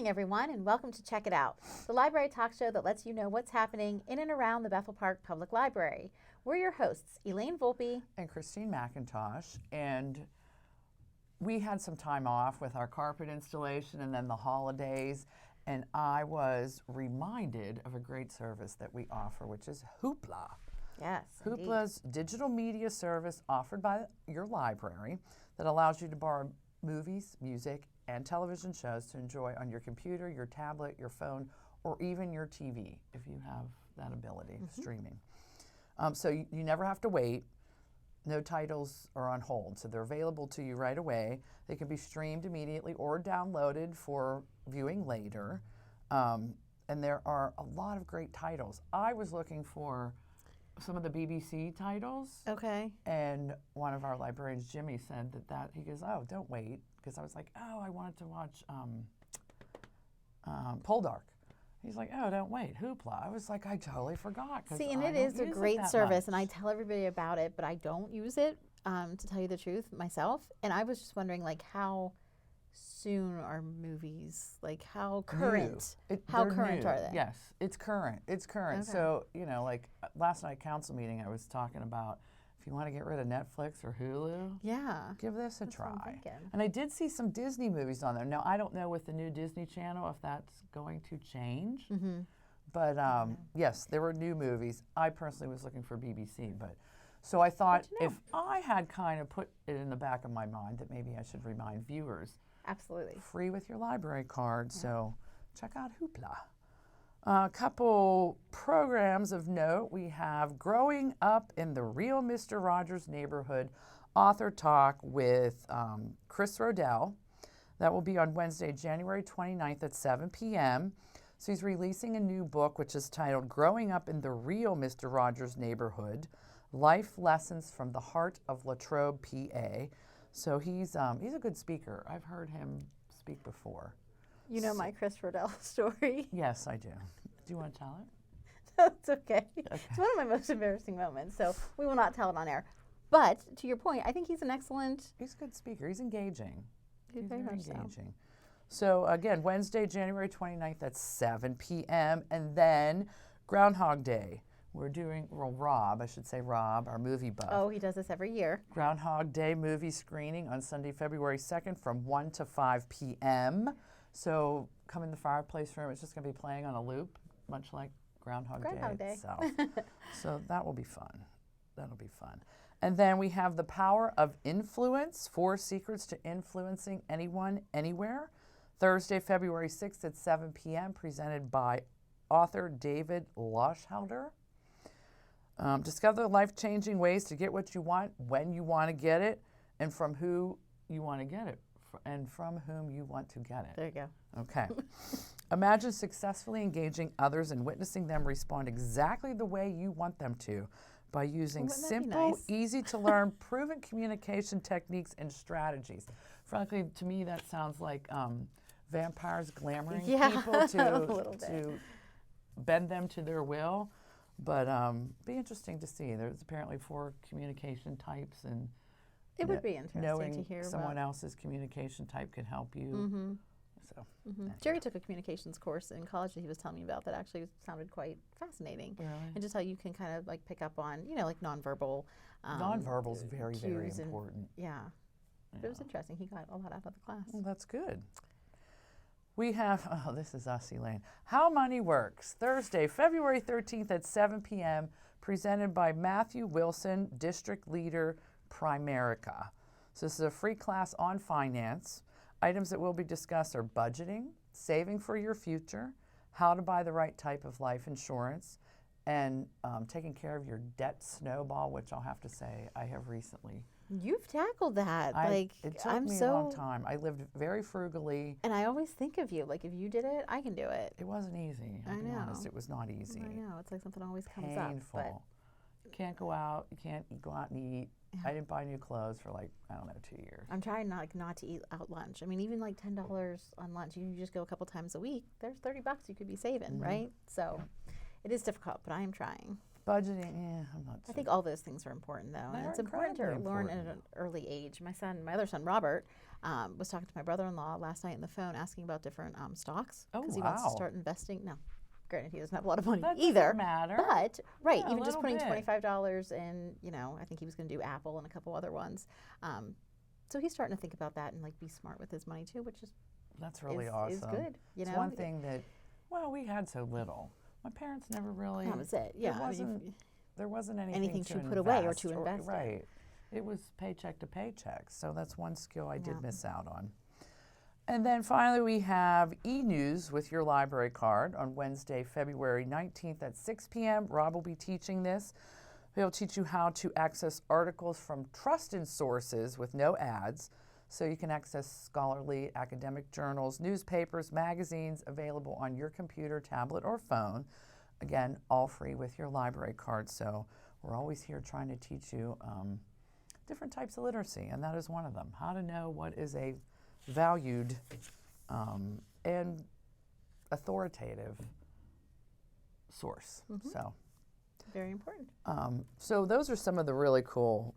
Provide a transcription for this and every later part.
evening, everyone, and welcome to Check It Out, the library talk show that lets you know what's happening in and around the Bethel Park Public Library. We're your hosts, Elaine Volpe and Christine McIntosh, and we had some time off with our carpet installation and then the holidays, and I was reminded of a great service that we offer, which is Hoopla. Yes, Hoopla's digital media service offered by your library that allows you to borrow movies, music, and television shows to enjoy on your computer, your tablet, your phone, or even your TV if you have that ability, streaming. So you never have to wait. No titles are on hold, so they're available to you right away. They can be streamed immediately or downloaded for viewing later. And there are a lot of great titles. I was looking for some of the BBC titles. Okay. And one of our librarians, Jimmy, said that he goes, oh, don't wait. Because I was like, oh, I wanted to watch Poldark. He's like, oh, don't wait, Hoopla. I was like, I totally forgot. See, and it is a great service, and I tell everybody about it, but I don't use it, to tell you the truth, myself. And I was just wondering, like, how soon are movies? Like, how current? How current are they? Yes, it's current. It's current. Okay. So, you know, like last night council meeting, I was talking about if you want to get rid of Netflix or Hulu, Yeah. give this a That's what I'm try. thinking. And I did see some Disney movies on there. Now, I don't know with the new Disney Channel if that's going to change. Mm-hmm. But yes, there were new movies. I personally was looking for BBC, but so I thought Good to know. if I had kind of put it in the back of my mind that maybe I should remind viewers, Absolutely. free with your library card. So check out Hoopla. A couple programs of note. We have Growing Up in the Real Mr. Rogers Neighborhood author talk with Chris Rodell. That will be on Wednesday, January 29th at 7 p.m. So he's releasing a new book which is titled Growing Up in the Real Mr. Rogers Neighborhood, Life Lessons from the Heart of Latrobe, PA. So he's a good speaker. I've heard him speak before. You know my Chris Rodell story. Yes, I do. Do you want to tell it? No, it's okay. It's one of my most embarrassing moments, so we will not tell it on air. But to your point, I think he's an excellent. He's a good speaker. He's engaging. He's very much so. engaging. So again, Wednesday, January 29th at 7 p.m. And then Groundhog Day. We're doing, well, Rob, our movie buff. Oh, he does this every year. Groundhog Day movie screening on Sunday, February 2nd from 1 to 5 p.m. So come in the fireplace room. It's just going to be playing on a loop, much like Groundhog Day itself. So that will be fun. That'll be fun. And then we have The Power of Influence, 4 Secrets to Influencing Anyone, Anywhere. Thursday, February 6th at 7 p.m., presented by author David Loschhelder. Discover life-changing ways to get what you want, when you want to get it, and from who you want to get it, and from whom you want to get it. There you go. Okay. Imagine successfully engaging others and witnessing them respond exactly the way you want them to by using Wouldn't that be simple, nice? easy-to-learn, proven communication techniques and strategies. Frankly, to me, that sounds like vampires glamoring people a little bit. to bend them to their will. But be interesting to see. There's apparently 4 communication types, and It would be interesting knowing to hear someone about. else's communication type could help you. Mm-hmm. So Mm-hmm. Jerry took a communications course in college that he was telling me about that actually sounded quite fascinating. really, And just how you can kind of like pick up on, like nonverbal. nonverbal is very, very cues and- important. Yeah. But it was Yeah. interesting. He got a lot out of the class. Well, that's good. We have, this is us, Elaine. How Money Works, Thursday, February 13th at 7 p.m., presented by Matthew Wilson, District Leader, Primerica. So this is a free class on finance. Items that will be discussed are budgeting, saving for your future, how to buy the right type of life insurance, and taking care of your debt snowball, which I'll have to say I have recently. You've tackled that. It took I'm me so a long time. I lived very frugally. And I always think of you. Like if you did it, I can do it. It wasn't easy. I'll I be know. honest, it was not easy. I know. It's like something always comes up. Painful. But You can't go out. You can't go out and eat. Yeah. I didn't buy new clothes for 2 years. I'm trying not to eat out lunch. I mean, even like $10 on lunch, you just go a couple times a week. There's $30 you could be saving, Mhm. right? So it is difficult, but I am trying. Budgeting, I'm not. I think all those things are important, though, and it's important to learn at an early age. My other son, Robert, was talking to my brother-in-law last night on the phone, asking about different stocks because he wants to start investing. No, granted, he doesn't have a lot of money either. Doesn't matter. But even just putting $25 in, I think he was going to do Apple and a couple other ones. So he's starting to think about that and like be smart with his money too, which is really awesome. Is good. It's one thing that we had so little. My parents never really. That was it. Yeah, there wasn't anything to put away or to invest. Right. It was paycheck to paycheck. So that's one skill I did miss out on. And then finally, we have e-news with your library card on Wednesday, February 19th at 6 p.m. Rob will be teaching this. He'll teach you how to access articles from trusted sources with no ads. So you can access scholarly academic journals, newspapers, magazines available on your computer, tablet, or phone. Again, all free with your library card. So we're always here trying to teach you different types of literacy, and that is one of them. How to know what is a valued and authoritative source. So very important. So those are some of the really cool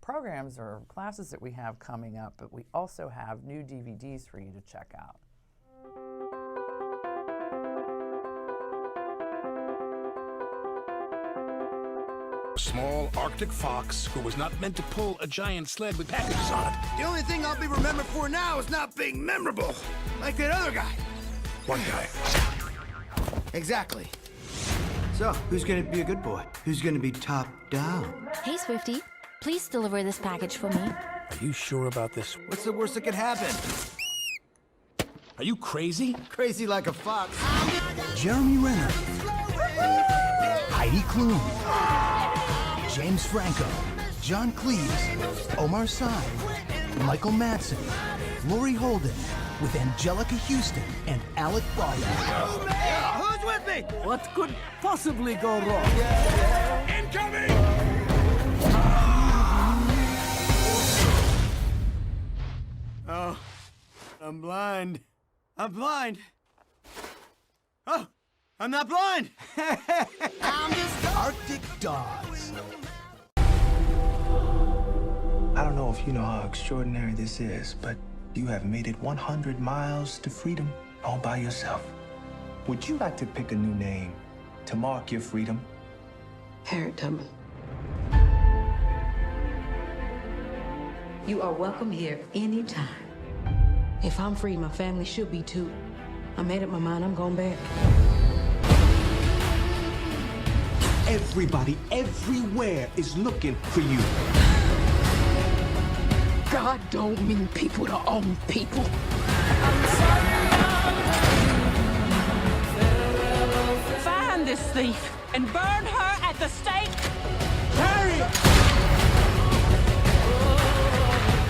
programs or classes that we have coming up, but we also have new DVDs for you to check out. A small Arctic fox who was not meant to pull a giant sled with packages on it. The only thing I'll be remembered for now is not being memorable, like that other guy. One guy. Exactly. So, who's gonna be a good boy? Who's gonna be top down? Hey, Swifty. Please deliver this package for me. Are you sure about this? What's the worst that could happen? Are you crazy? Crazy like a fox. Jeremy Renner. Heidi Klum. James Franco. John Cleese. Omar Sy. Michael Madsen. Laurie Holden. With Angelica Houston and Alec Baldwin. Who's with me? What could possibly go wrong? Incoming! Oh, I'm blind. I'm blind. Oh, I'm not blind. I'm just Arctic Dogs. I don't know if you know how extraordinary this is, but you have made it 100 miles to freedom all by yourself. Would you like to pick a new name to mark your freedom? Harriet Tubman. You are welcome here anytime. If I'm free, my family should be too. I made up my mind, I'm going back. Everybody, everywhere is looking for you. God don't mean people to own people. Find this thief and burn her at the stake. Harriet!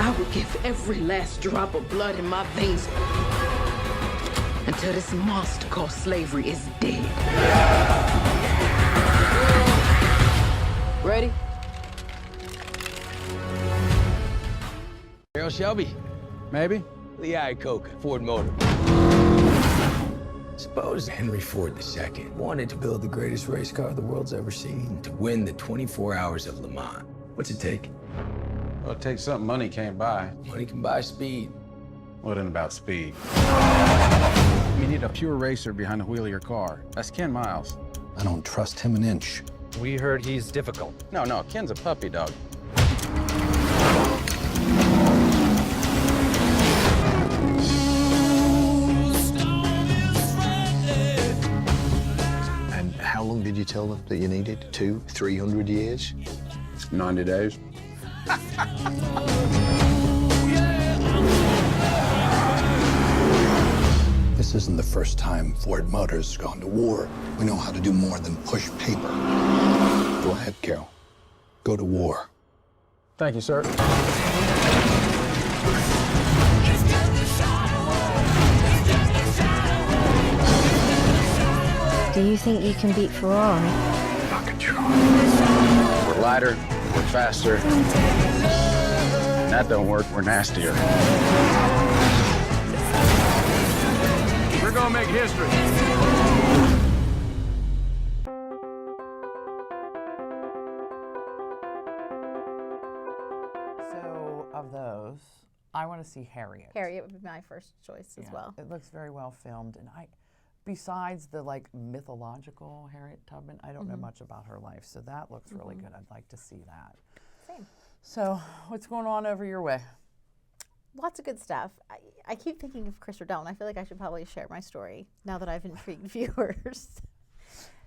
I would give every last drop of blood in my veins until this monster called slavery is dead. Ready? Harold Shelby. Maybe. Lee Iacocca, Ford Motor. Suppose Henry Ford II wanted to build the greatest race car the world's ever seen to win the 24 hours of Le Mans. What's it take? Well, it takes something money can't buy. Money can buy speed. What isn't about speed? You need a pure racer behind the wheel of your car. That's Ken Miles. I don't trust him an inch. We heard he's difficult. No, Ken's a puppy dog. And how long did you tell them that you needed? 200, 300 years? 90 days. This isn't the first time Ford Motors has gone to war. We know how to do more than push paper. Go ahead, Carol. Go to war. Thank you, sir. Do you think you can beat Ferrari? I can try. We're lighter, we're faster. When that don't work, we're nastier. We're gonna make history. of those, I want to see Harriet. Harriet would be my first choice as well. It looks very well filmed, and besides the like mythological Harriet Tubman, I don't know much about her life, so that looks really good. I'd like to see that. Same. So, what's going on over your way? Lots of good stuff. I keep thinking of Chris Riddell, and I feel like I should probably share my story now that I've intrigued viewers.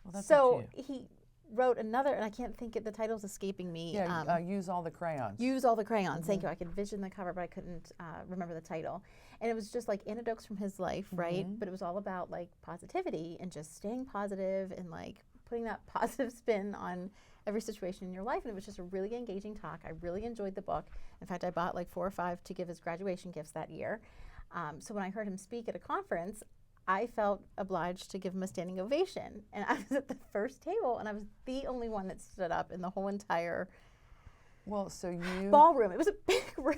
Well, that's so up to you. he wrote another, and I can't think of the title's escaping me. Yeah, Use All the Crayons. Use All the Crayons. Thank you. I could vision the cover, but I couldn't remember the title. And it was just like anecdotes from his life, right? But it was all about like positivity and just staying positive and like putting that positive spin on every situation in your life. And it was just a really engaging talk. I really enjoyed the book. In fact, I bought like 4 or 5 to give as graduation gifts that year. So when I heard him speak at a conference, I felt obliged to give him a standing ovation. And I was at the first table, and I was the only one that stood up in the whole entire ballroom. It was a big room.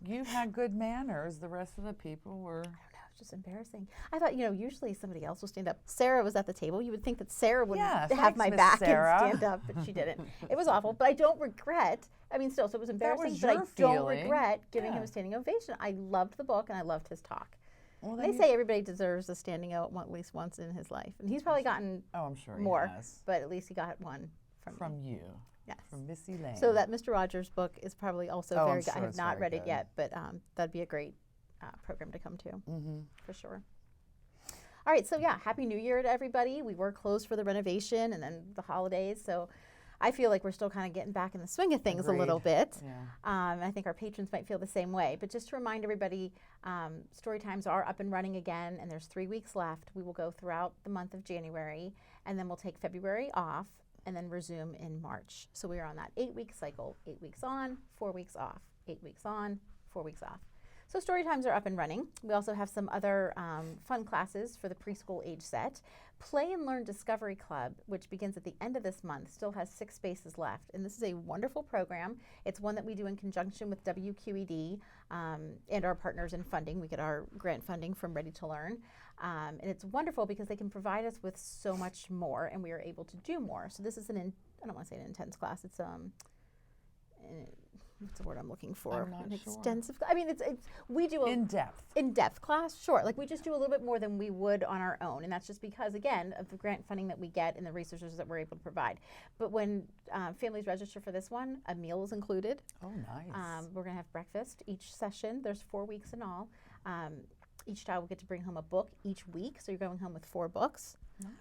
You had good manners. The rest of the people were... It's just embarrassing. I thought, usually somebody else will stand up. Sarah was at the table. You would think that Sarah would have my back Sarah. and stand up, but she didn't. It was awful, but I don't regret. I mean, still, so it was embarrassing, but I don't regret giving him a standing ovation. I loved the book, and I loved his talk. Well, they say everybody deserves a standing out at least once in his life, and he's probably gotten I'm sure more, he has. but at least he got one from you. Yes. From Missy Lane. So that Mr. Rogers book is probably also very good. I have not read it yet, but that'd be a great program to come to, for sure. All right, so Happy New Year to everybody. We were closed for the renovation and then the holidays, so I feel like we're still kind of getting back in the swing of things a little bit. Yeah. I think our patrons might feel the same way. But just to remind everybody, story times are up and running again, and there's 3 weeks left. We will go throughout the month of January, and then we'll take February off, and then resume in March. So we are on that 8-week cycle, 8 weeks on, 4 weeks off, 8 weeks on, 4 weeks off. So story times are up and running. We also have some other fun classes for the preschool age set. Play and Learn Discovery Club, which begins at the end of this month, still has 6 spaces left. And this is a wonderful program. It's one that we do in conjunction with WQED and our partners in funding. We get our grant funding from Ready to Learn. And it's wonderful because they can provide us with so much more, and we are able to do more. So this is I don't want to say an intense class. It's what's the word I'm looking for? I'm not an sure. Extensive. I mean, we do in-depth class, sure. Like we just do a little bit more than we would on our own, and that's just because, again, of the grant funding that we get and the resources that we're able to provide. But when families register for this one, a meal is included. Oh, nice. We're going to have breakfast each session. There's 4 weeks in all. Each child will get to bring home a book each week, so you're going home with 4 books.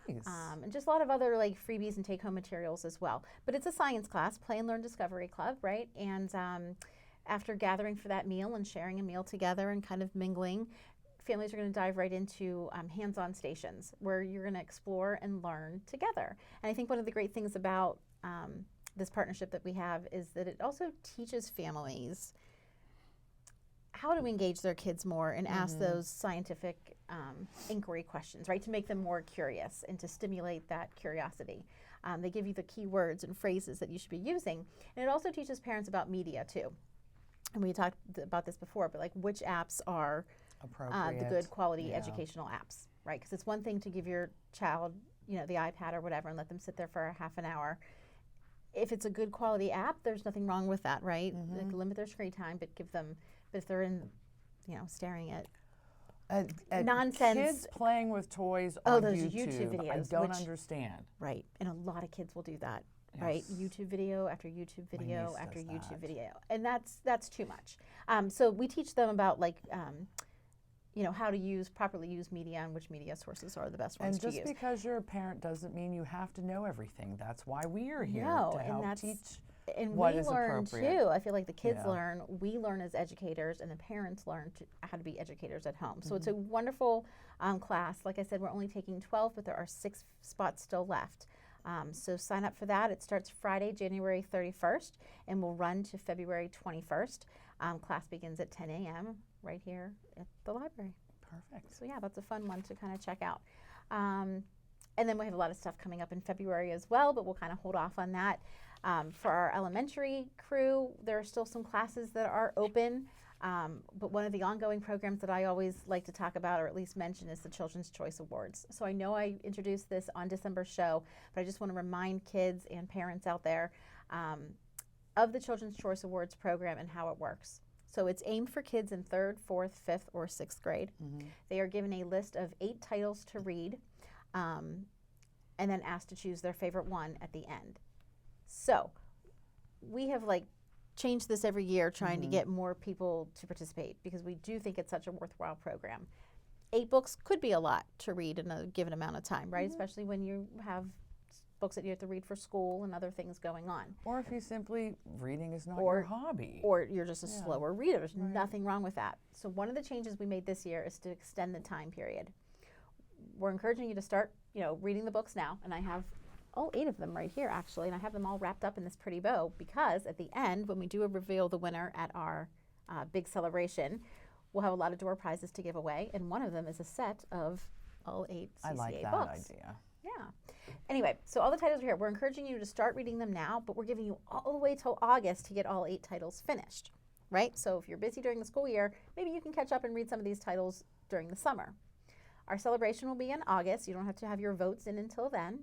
Nice. And just a lot of other like freebies and take-home materials as well. But it's a science class, Play and Learn Discovery Club, right? And after gathering for that meal and sharing a meal together and kind of mingling, families are going to dive right into hands-on stations where you're going to explore and learn together. And I think one of the great things about this partnership that we have is that it also teaches families how to engage their kids more and ask those scientific inquiry questions, right, to make them more curious and to stimulate that curiosity. They give you the key words and phrases that you should be using. And it also teaches parents about media, too. And we talked about this before, but like which apps are the good quality educational apps, right? Because it's one thing to give your child, the iPad or whatever and let them sit there for a half an hour. If it's a good quality app, there's nothing wrong with that, right? Like limit their screen time, but give them, but if they're in, staring at nonsense. Kids playing with toys on those YouTube videos. I don't understand. Right, and a lot of kids will do that, right? YouTube video after YouTube video after YouTube video. And that's too much. So we teach them about like, how to properly use media and which media sources are the best ones to use. And just because you're a parent doesn't mean you have to know everything. That's why we are here to help teach and what we is learn appropriate. too. I feel like the kids learn, we learn as educators, and the parents learn how to be educators at home. So it's a wonderful class. Like I said, we're only taking 12, but there are 6 spots still left. So sign up for that. It starts Friday, January 31st, and will run to February 21st. Class begins at 10 a.m. right here at the library. Perfect. So that's a fun one to kind of check out. And then we have a lot of stuff coming up in February as well, but we'll kind of hold off on that. For our elementary crew, there are still some classes that are open. But one of the ongoing programs that I always like to talk about, or at least mention, is the Children's Choice Awards. So I know I introduced this on December's show, but I just want to remind kids and parents out there of the Children's Choice Awards program and how it works. So it's aimed for kids in 3rd, 4th, 5th, or 6th grade. They are given a list of 8 titles to read, and then asked to choose their favorite one at the end. So we have like changed this every year, trying to get more people to participate, because we do think it's such a worthwhile program. 8 books could be a lot to read in a given amount of time, right? Especially when you have books that you have to read for school and other things going on. Or if you simply, reading is not your hobby. Or you're just a slower reader. There's nothing wrong with that. So one of the changes we made this year is to extend the time period. We're encouraging you to start, reading the books now, and I have all 8 of them right here, actually, and I have them all wrapped up in this pretty bow, because at the end, when we do reveal the winner at our big celebration, we'll have a lot of door prizes to give away, and one of them is a set of all 8 CCA I like that books. idea. Yeah. Anyway, so all the titles are here. We're encouraging you to start reading them now, but we're giving you all the way till August to get all 8 titles finished, right? So if you're busy during the school year, maybe you can catch up and read some of these titles during the summer. Our celebration will be in August. You don't have to have your votes in until then.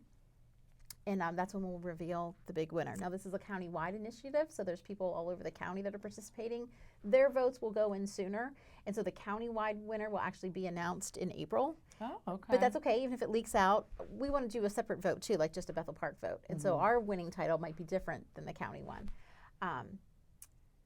And that's when we'll reveal the big winner. Now, this is a county-wide initiative, so there's people all over the county that are participating. Their votes will go in sooner, and so the county-wide winner will actually be announced in April. Oh, okay. But that's okay, even if it leaks out. We want to do a separate vote, too, like just a Bethel Park vote. And so our winning title might be different than the county one.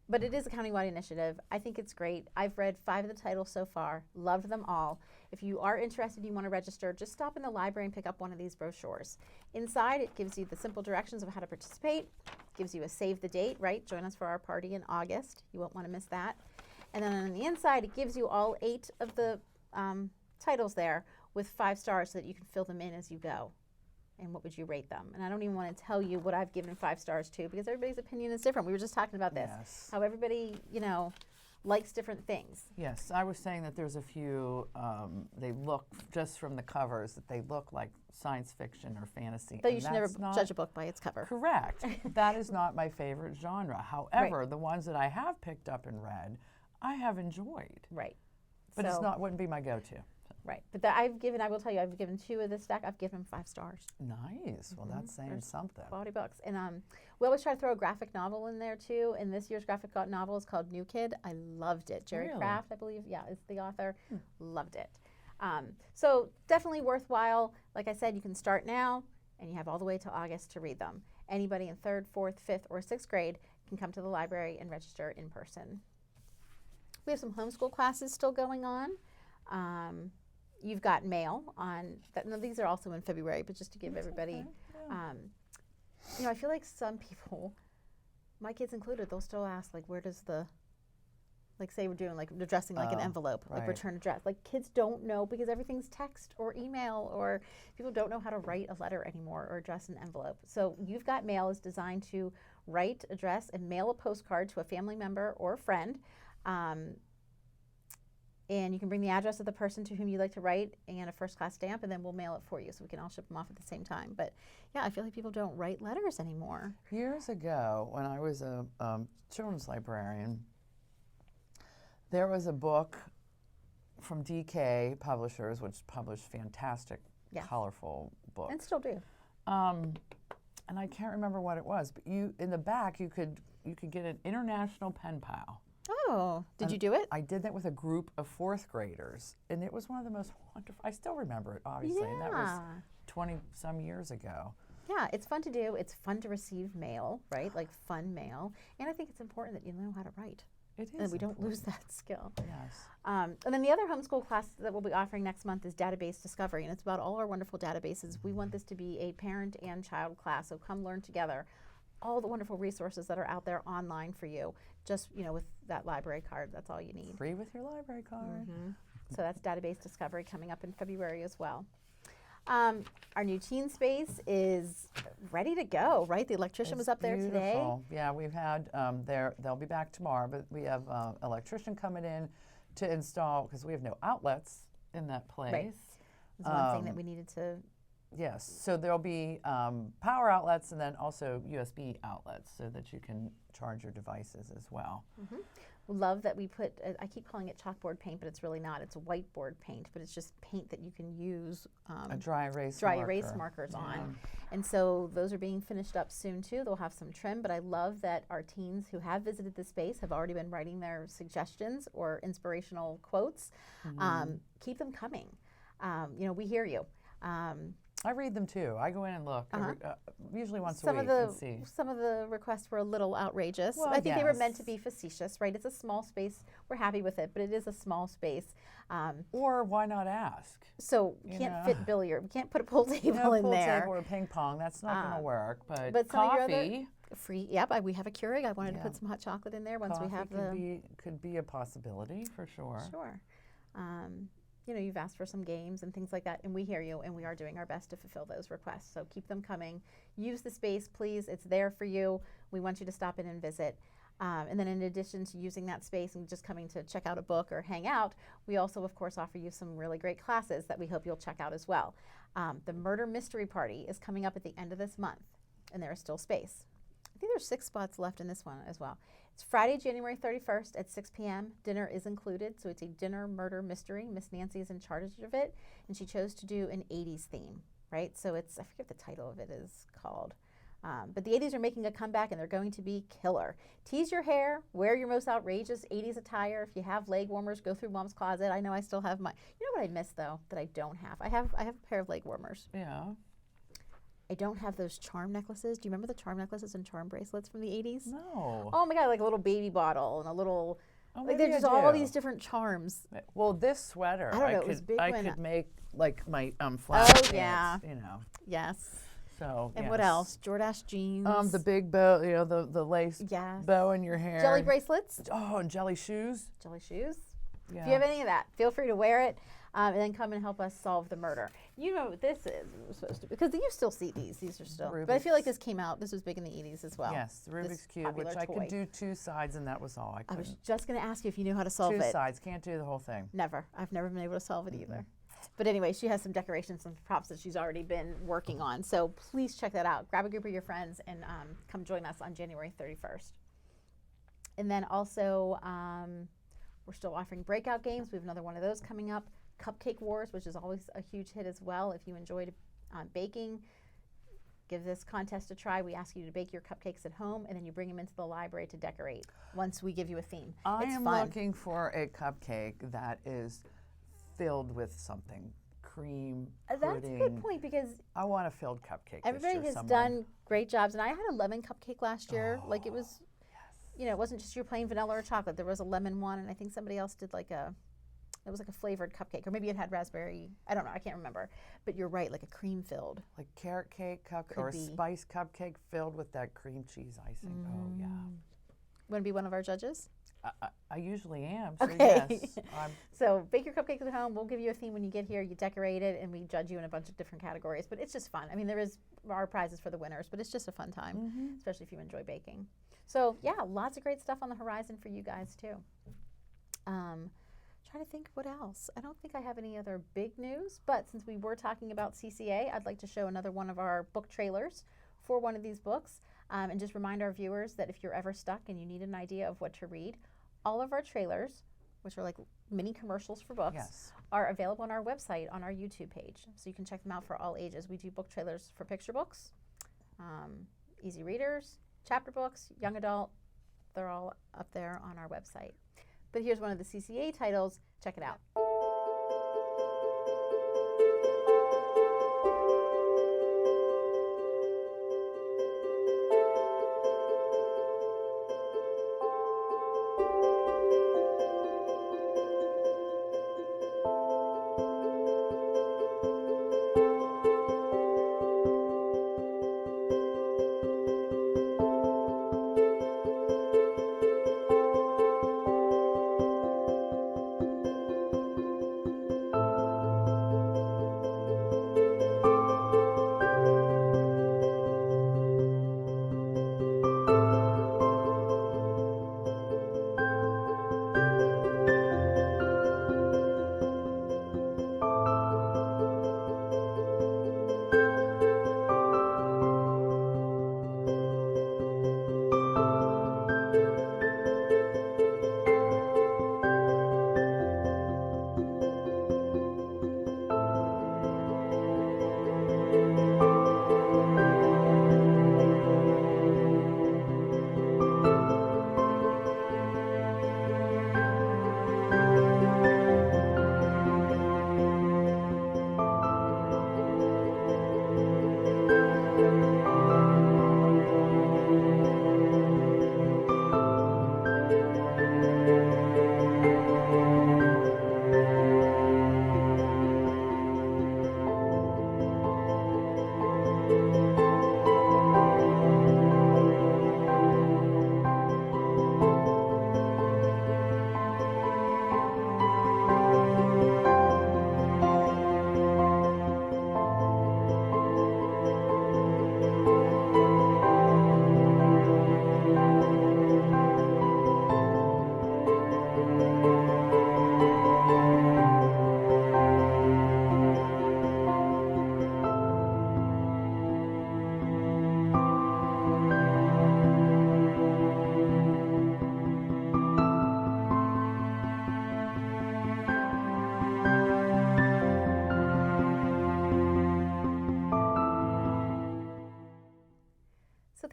But it is a county-wide initiative. I think it's great. I've read 5 of the titles so far, loved them all. If you are interested, you want to register, just stop in the library and pick up one of these brochures. Inside, it gives you the simple directions of how to participate, gives you a save the date, right? Join us for our party in August. You won't want to miss that. And then on the inside, it gives you all 8 of the titles there with 5 stars so that you can fill them in as you go. And what would you rate them? And I don't even want to tell you what I've given 5 stars to, because everybody's opinion is different. We were just talking about this. Yes. How everybody, likes different things. Yes, I was saying that there's a few, they look, just from the covers, that they look like science fiction or fantasy. But you should never judge a book by its cover. Correct. That is not my favorite genre. However, the ones that I have picked up and read, I have enjoyed. Right. But wouldn't be my go-to. Right. But I will tell you, I've given 2 of this stack. I've given 5 stars. Nice. Well, that's saying something. Quality books. And we always try to throw a graphic novel in there, too. And this year's graphic novel is called New Kid. I loved it. Jerry Craft, I believe, is the author. Loved it. So definitely worthwhile. Like I said, you can start now, and you have all the way till August to read them. Anybody in 3rd, 4th, 5th, or 6th grade can come to the library and register in person. We have some homeschool classes still going on. You've got mail on that. No, these are also in February, but just to give everybody, I feel like some people, my kids included, they'll still ask, like, where does the, like, say we're doing, like, addressing like an envelope, like return address. Like, kids don't know, because everything's text or email, or people don't know how to write a letter anymore or address an envelope. So You've Got Mail is designed to write, address, and mail a postcard to a family member or a friend. And you can bring the address of the person to whom you'd like to write and a first-class stamp, and then we'll mail it for you, so we can all ship them off at the same time. But yeah, I feel like people don't write letters anymore. Years ago, when I was a children's librarian, there was a book from DK Publishers, which published fantastic, colorful books. And still do. And I can't remember what it was, but in the back you could get an international pen pal. Oh, did you do it? I did that with a group of 4th graders, and it was one of the most wonderful. I still remember it, obviously, and that was 20-some years ago. Yeah, it's fun to do. It's fun to receive mail, right? Like fun mail. And I think it's important that you know how to write. It is. And we don't lose that skill. Yes. And then the other homeschool class that we'll be offering next month is Database Discovery, and it's about all our wonderful databases. We want this to be a parent and child class, so come learn together all the wonderful resources that are out there online for you. Just, with that library card, that's all you need. Free with your library card. So that's Database Discovery coming up in February as well. Our new teen space is ready to go, right? The electrician was up there today. Yeah, we've had, they'll be back tomorrow, but we have an electrician coming in to install, because we have no outlets in that place. Right. It's one thing that we needed to Yes, so there'll be power outlets and then also USB outlets so that you can charge your devices as well. Love that we put, I keep calling it chalkboard paint, but it's really not. It's whiteboard paint, but it's just paint that you can use A dry erase markers on. And so those are being finished up soon too. They'll have some trim, but I love that our teens who have visited the space have already been writing their suggestions or inspirational quotes. Keep them coming. You know, we hear you. I read them too. I go in and look usually once a week and see. Some of the requests were a little outrageous. Well, I think they were meant to be facetious, right? It's a small space. We're happy with it, but it is a small space. Or why not ask? So you can't fit billiard. We can't put a pool table in pool there. table or ping pong. That's not going to work. But some coffee. of your other free. Yep, we have a Keurig. I wanted to put some hot chocolate in there once we have could be a possibility for sure. Sure. You know, you've asked for some games and things like that, and we hear you, and we are doing our best to fulfill those requests. So keep them coming. Use the space, please. It's there for you. We want you to stop in and visit. And then in addition to using that space and just coming to check out a book or hang out, we also, of course, offer you some really great classes that we hope you'll check out as well. The Murder Mystery Party is coming up at the end of this month, and there is still space. I think there's 6 spots left in this one as well. It's Friday, January 31st at 6 p.m. Dinner is included, so it's a dinner murder mystery. Miss Nancy is in charge of it, and she chose to do an 80s theme, right? So it's, I forget what the title of it is called. But the 80s are making a comeback, and they're going to be killer. Tease your hair, wear your most outrageous 80s attire. If you have leg warmers, go through Mom's closet. I know I still have my, you know what I miss, though, that I don't have? I have a pair of leg warmers. Yeah. I don't have those charm necklaces. Do you remember the charm necklaces and charm bracelets from the 80s? No. Oh my God, like a little baby bottle and a little, like maybe there's just I all do. these different charms. Well, this sweater, I don't know, it was big I when could make like my Oh, flower pants, yeah. you know. Yes. So, And what else? Jordache jeans. The big bow, you know, the lace bow in your hair. Jelly bracelets. Oh, and jelly shoes. Jelly shoes. Yeah. If you have any of that, feel free to wear it and then come and help us solve the murder. You know what this is supposed to be, because you still see these. These are still, but I feel like this came out, this was big in the 80s as well. Yes, the Rubik's Cube, which I could do 2 sides, and that was all. I was just going to ask you if you knew how to solve it. 2 sides, can't do the whole thing. Never. I've never been able to solve it either. But anyway, she has some decorations and props that she's already been working on. So please check that out. Grab a group of your friends and come join us on January 31st. And then also, we're still offering breakout games. We have another one of those coming up. Cupcake Wars, which is always a huge hit as well. If you enjoyed baking, give this contest a try. We ask you to bake your cupcakes at home, and then you bring them into the library to decorate once we give you a theme. I It's am fun. looking for a cupcake that is filled with something. Cream, That's a pudding. good point, because I want a filled cupcake. everybody this year has somewhere. done great jobs, and I had a lemon cupcake last year. Like it was, you know, it wasn't just your plain vanilla or chocolate. There was a lemon one, and I think somebody else did like it was like a flavored cupcake, or maybe it had raspberry. I don't know. I can't remember. But you're right, like a cream filled. Like carrot cake cupcake Could or a be. spice cupcake filled with that cream cheese icing. Oh yeah. Want to be one of our judges? I usually am. So Okay. yes, So bake your cupcakes at home. We'll give you a theme when you get here. You decorate it, and we judge you in a bunch of different categories. But it's just fun. I mean, there is our prizes for the winners, but it's just a fun time, especially if you enjoy baking. So yeah, lots of great stuff on the horizon for you guys too. Trying to think what else. I don't think I have any other big news, but since we were talking about CCA, I'd like to show another one of our book trailers for one of these books, and just remind our viewers that if you're ever stuck and you need an idea of what to read, all of our trailers, which are like mini commercials for books, are available on our website on our YouTube page. So you can check them out for all ages. We do book trailers for picture books, easy readers, chapter books, young adult. They're all up there on our website. But here's one of the CCA titles. Check it out.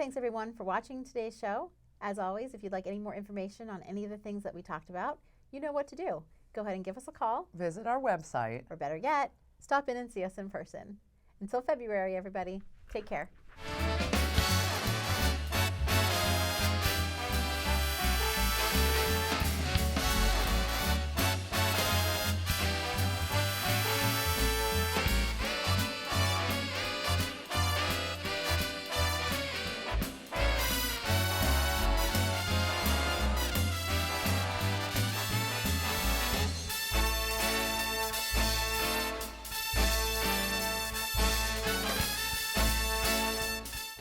thanks everyone for watching today's show. As always, if you'd like any more information on any of the things that we talked about, you know what to do. Go ahead and give us a call. Visit our website. Or better yet, stop in and see us in person. Until February, everybody, take care.